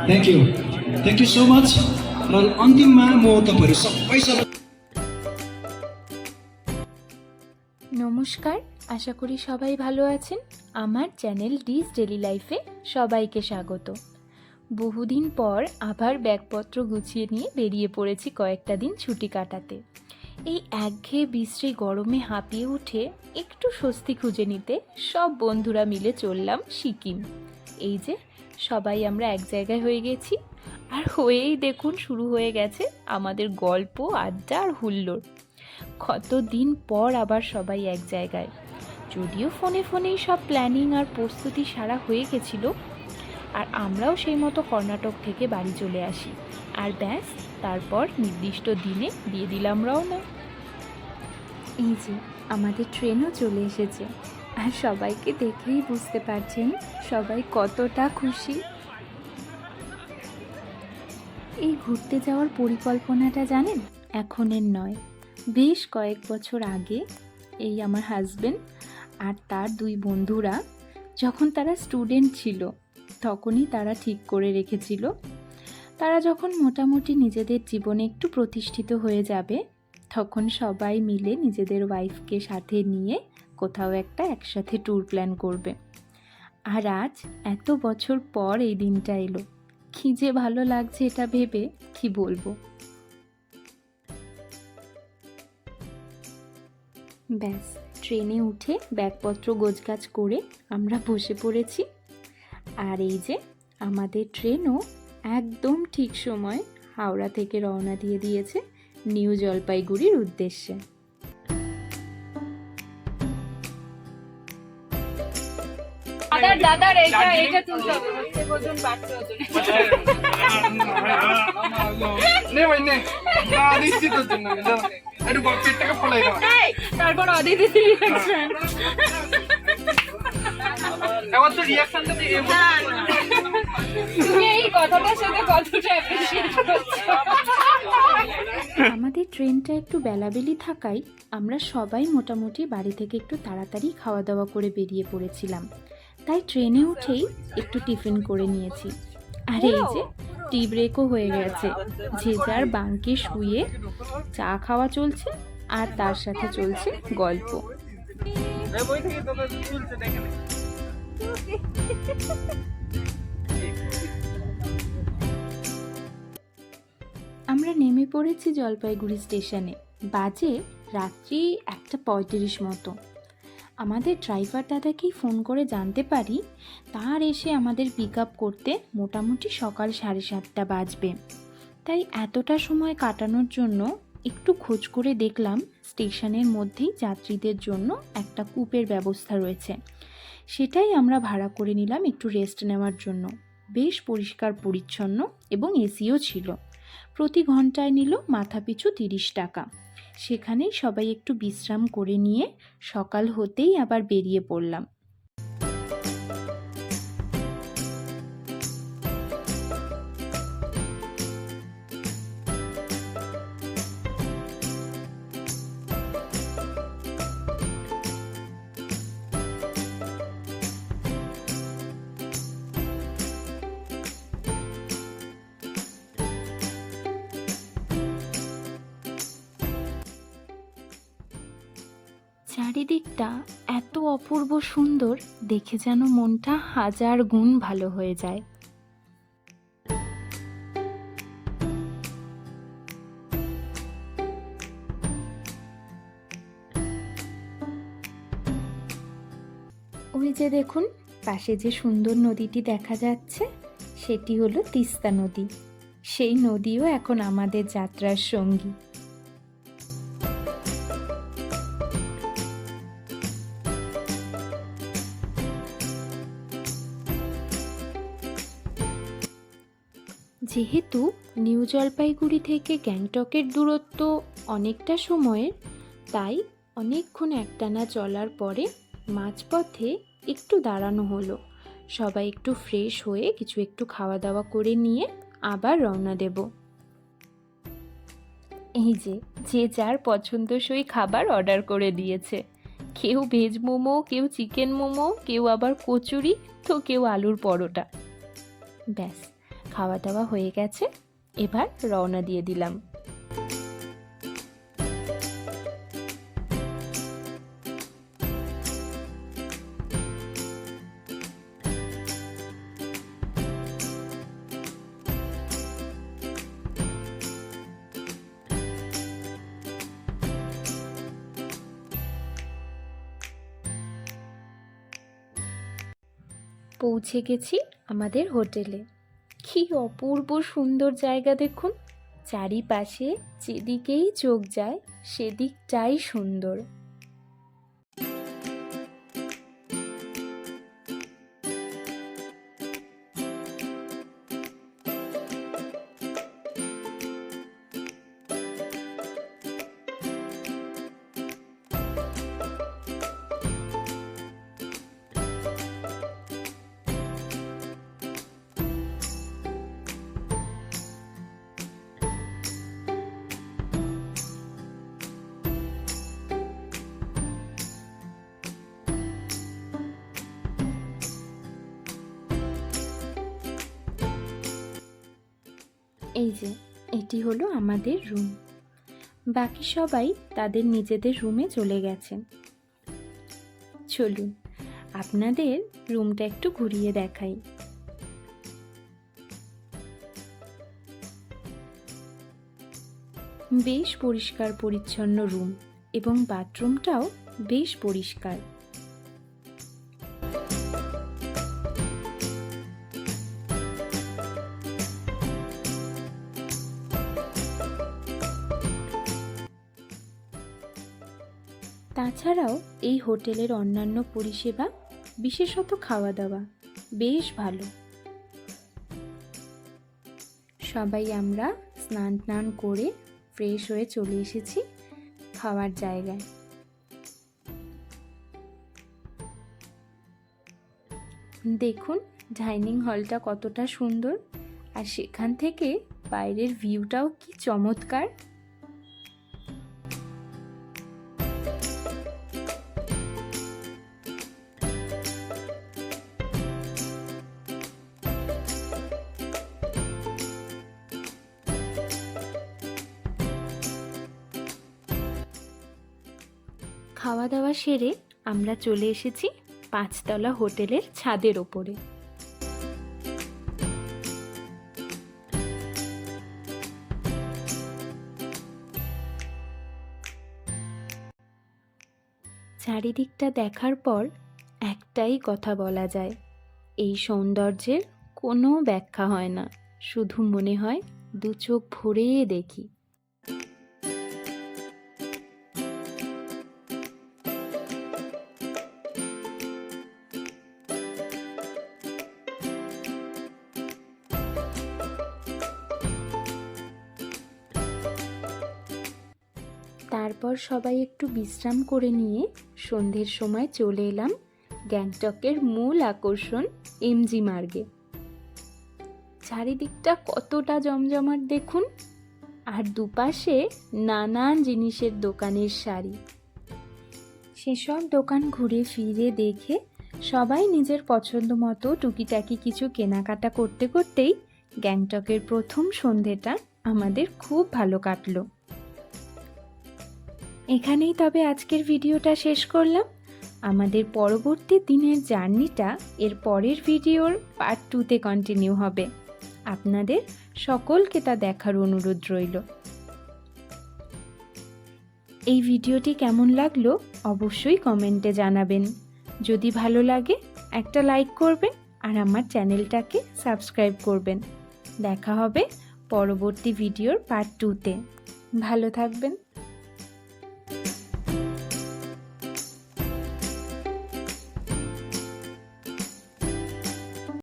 Thank you so much. र अन्तिममा म तपाईँहरू सबैसँग নমস্কার, আশা করি সবাই ভালো আছেন। আমার চ্যানেল ডিস ডেলি লাইফে সবাইকে স্বাগত। বহুদিন পর আবার ব্যাগপত্র গুছিয়ে নিয়ে বেরিয়ে পড়েছি কয়েকটা দিন ছুটি কাটাতে। এই একঘেয়ে বিশ্রী গরমে হাঁপিয়ে উঠে একটু স্বস্তি খুঁজে নিতে সব বন্ধুরা মিলে চললাম সিকিম। এই যে সবাই আমরা এক জায়গায় হয়ে গেছি, আর হয়েই দেখুন শুরু হয়ে গেছে আমাদের গল্প, আড্ডা আর হুল্লোড়। কতদিন পর আবার সবাই এক জায়গায়। যদিও ফোনেই সব প্ল্যানিং আর প্রস্তুতি সারা হয়ে গেছিল, আর আমরাও সেই মতো কর্ণাটক থেকে বাড়ি চলে আসি। আর ব্যাস, তারপর নির্দিষ্ট দিনে দিয়ে দিলাম রওনা। এই যে আমাদের ট্রেনও চলে এসেছে, আর সবাইকে দেখেই বুঝতে পারছেন সবাই কতটা খুশি। এই ঘুরতে যাওয়ার পরিকল্পনাটা জানেন এখনের নয়, বেশ কয়েক বছর আগে এই আমার হাজবেন্ড আর তার দুই বন্ধুরা যখন তারা স্টুডেন্ট ছিল তখনই তারা ঠিক করে রেখেছিল, তারা যখন মোটামুটি নিজেদের জীবনে একটু প্রতিষ্ঠিত হয়ে যাবে তখন সবাই মিলে নিজেদের ওয়াইফকে সাথে নিয়ে কোথাও একটা একসাথে ট্যুর প্ল্যান করবে। আর আজ এত বছর পর এই দিনটা এলো, কি যে ভালো লাগছে এটা ভেবে কি বলবো। ব্যাস, ট্রেনে উঠে ব্যাগপত্র গোছগাছ করে আমরা বসে পড়েছি। আর এই যে আমাদের ট্রেনও একদম ঠিক সময় হাওড়া থেকে রওনা দিয়ে দিয়েছে নিউ জলপাইগুড়ির উদ্দেশ্যে। দাদার এইটা তুলতে হবে, ওজন বাড়ছে তারপর অদিতি এই কথাটার সাথে কতটা অ্যাপ্রিশিয়েট করছো। আমাদের ট্রেনটা একটু বেলাবেলি থাকায় আমরা সবাই মোটামুটি বাড়ি থেকে একটু তাড়াতাড়ি খাওয়া দাওয়া করে বেরিয়ে পড়েছিলাম, তাই ট্রেনে উঠেই একটু টিফিন করে নিয়েছি। আর এই যে টি ব্রেকও হয়ে গেছে, যে যার বাঙ্কে শুয়ে চা খাওয়া চলছে আর তার সাথে চলছে গল্প। আমরা নেমে পড়েছি জলপাইগুড়ি স্টেশনে, বাজে রাত্রি 1:35 মতো। আমাদের ড্রাইভার দাদাকেই ফোন করে জানতে পারি তার এসে আমাদের পিক আপ করতে মোটামুটি সকাল 7:30 বাজবে। তাই এতটা সময় কাটানোর জন্য একটু খোঁজ করে দেখলাম স্টেশনের মধ্যেই যাত্রীদের জন্য একটা কূপের ব্যবস্থা রয়েছে, সেটাই আমরা ভাড়া করে নিলাম একটু রেস্ট নেওয়ার জন্য। বেশ পরিষ্কার পরিচ্ছন্ন এবং এসিও ছিল। প্রতি ঘন্টায় নিল মাথাপিছু 30 টাকা। সেখানেই সবাই একটু বিশ্রাম করে নিয়ে সকাল হতেই আবার বেরিয়ে পড়লাম। চারিদিকটা এত অপূর্ব সুন্দর, দেখে যেন মনটা 1000 গুণ ভালো হয়ে যায়। ওই যে দেখুন পাশে যে সুন্দর নদীটি দেখা যাচ্ছে সেটি হলো তিস্তা নদী। সেই নদীও এখন আমাদের যাত্রার সঙ্গী। যেহেতু নিউ জলপাইগুড়ি থেকে গ্যাংটকের দূরত্ব অনেকটা সময়ের, তাই অনেকক্ষণ একটানা চলার পরে মাঝপথে একটু দাঁড়ানো হলো। সবাই একটু ফ্রেশ হয়ে কিছু একটু খাওয়া দাওয়া করে নিয়ে আবার রওনা দেব। এই যে যে যার পছন্দসই খাবার অর্ডার করে দিয়েছে। কেউ ভেজ মোমো, কেউ চিকেন মোমো, কেউ আবার কচুরি, তো কেউ আলুর পরোটা। ব্যাস, খাওয়া দাওয়া হয়ে গেছে, এবার রওনা দিয়ে দিলাম। পৌঁছে গেছি আমাদের হোটেলে। কি অপূর্ব সুন্দর জায়গা দেখুন, চারিপাশে যেদিকেই চোখ যায় সেদিকটাই সুন্দর। এই যে এটি হলো আমাদের রুম। বাকি সবাই তাদের নিজেদের রুমে চলে গেছেন। চলুন আপনাদের রুমটা একটু ঘুরিয়ে দেখাই। বেশ পরিষ্কার পরিচ্ছন্ন রুম এবং বাথরুমটাও বেশ পরিষ্কার। তাছাড়াও এই হোটেলের অন্যান্য পরিষেবা, বিশেষত খাওয়া দাওয়া বেশ ভালো। সবাই আমরা স্নান টান করে ফ্রেশ হয়ে চলে এসেছি খাওয়ার জায়গায়। দেখুন ডাইনিং হলটা কতটা সুন্দর, আর সেখান থেকে বাইরের ভিউটাও কি চমৎকার। খাওয়া দাওয়া সেরে আমরা চলে এসেছি 5তলা হোটেলের ছাদের ওপরে। চারিদিকটা দেখার পর একটাই কথা বলা যায়, এই সৌন্দর্যের কোনো ব্যাখ্যা হয় না, শুধু মনে হয় দু চোখ ভরে দেখি। তারপর সবাই একটু বিশ্রাম করে নিয়ে সন্ধ্যের সময় চলে এলাম গ্যাংটকের মূল আকর্ষণ এমজি মার্গে। চারিদিকটা কতটা জমজমাট দেখুন, আর দুপাশে নানান জিনিসের দোকানের সারি। সেসব দোকান ঘুরে ফিরে দেখে সবাই নিজের পছন্দ মতো টুকিটাকি কিছু কেনাকাটা করতে করতেই গ্যাংটকের প্রথম সন্ধ্যেটা আমাদের খুব ভালো কাটলো। এখানেই তবে আজকের ভিডিওটা শেষ করলাম। আমাদের পরবর্তী দিনের জার্নিটা এর পরের ভিডিওর পার্ট 2তে কন্টিনিউ হবে। আপনাদের সকলকে তা দেখার অনুরোধ রইল। এই ভিডিওটি কেমন লাগলো অবশ্যই কমেন্টে জানাবেন। যদি ভালো লাগে একটা লাইক করবেন আর আমার চ্যানেলটাকে সাবস্ক্রাইব করবেন। দেখা হবে পরবর্তী ভিডিওর পার্ট 2তে। ভালো থাকবেন।